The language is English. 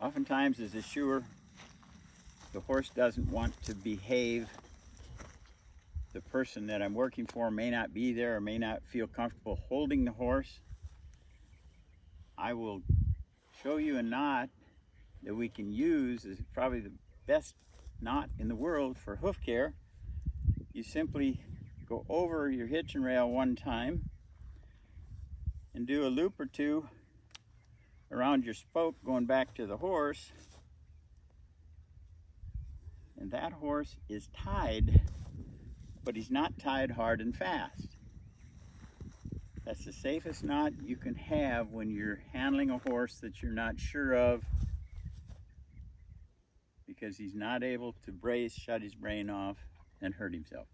Oftentimes as a shoer, the horse doesn't want to behave. The person that I'm working for may not be there or may not feel comfortable holding the horse. I will show you a knot that we can use. Is probably the best knot in the world for hoof care. You simply go over your hitching rail one time and do a loop or two around your spoke going back to the horse, and that horse is tied, but he's not tied hard and fast. That's the safest knot you can have when you're handling a horse that you're not sure of, because he's not able to brace, shut his brain off, and hurt himself.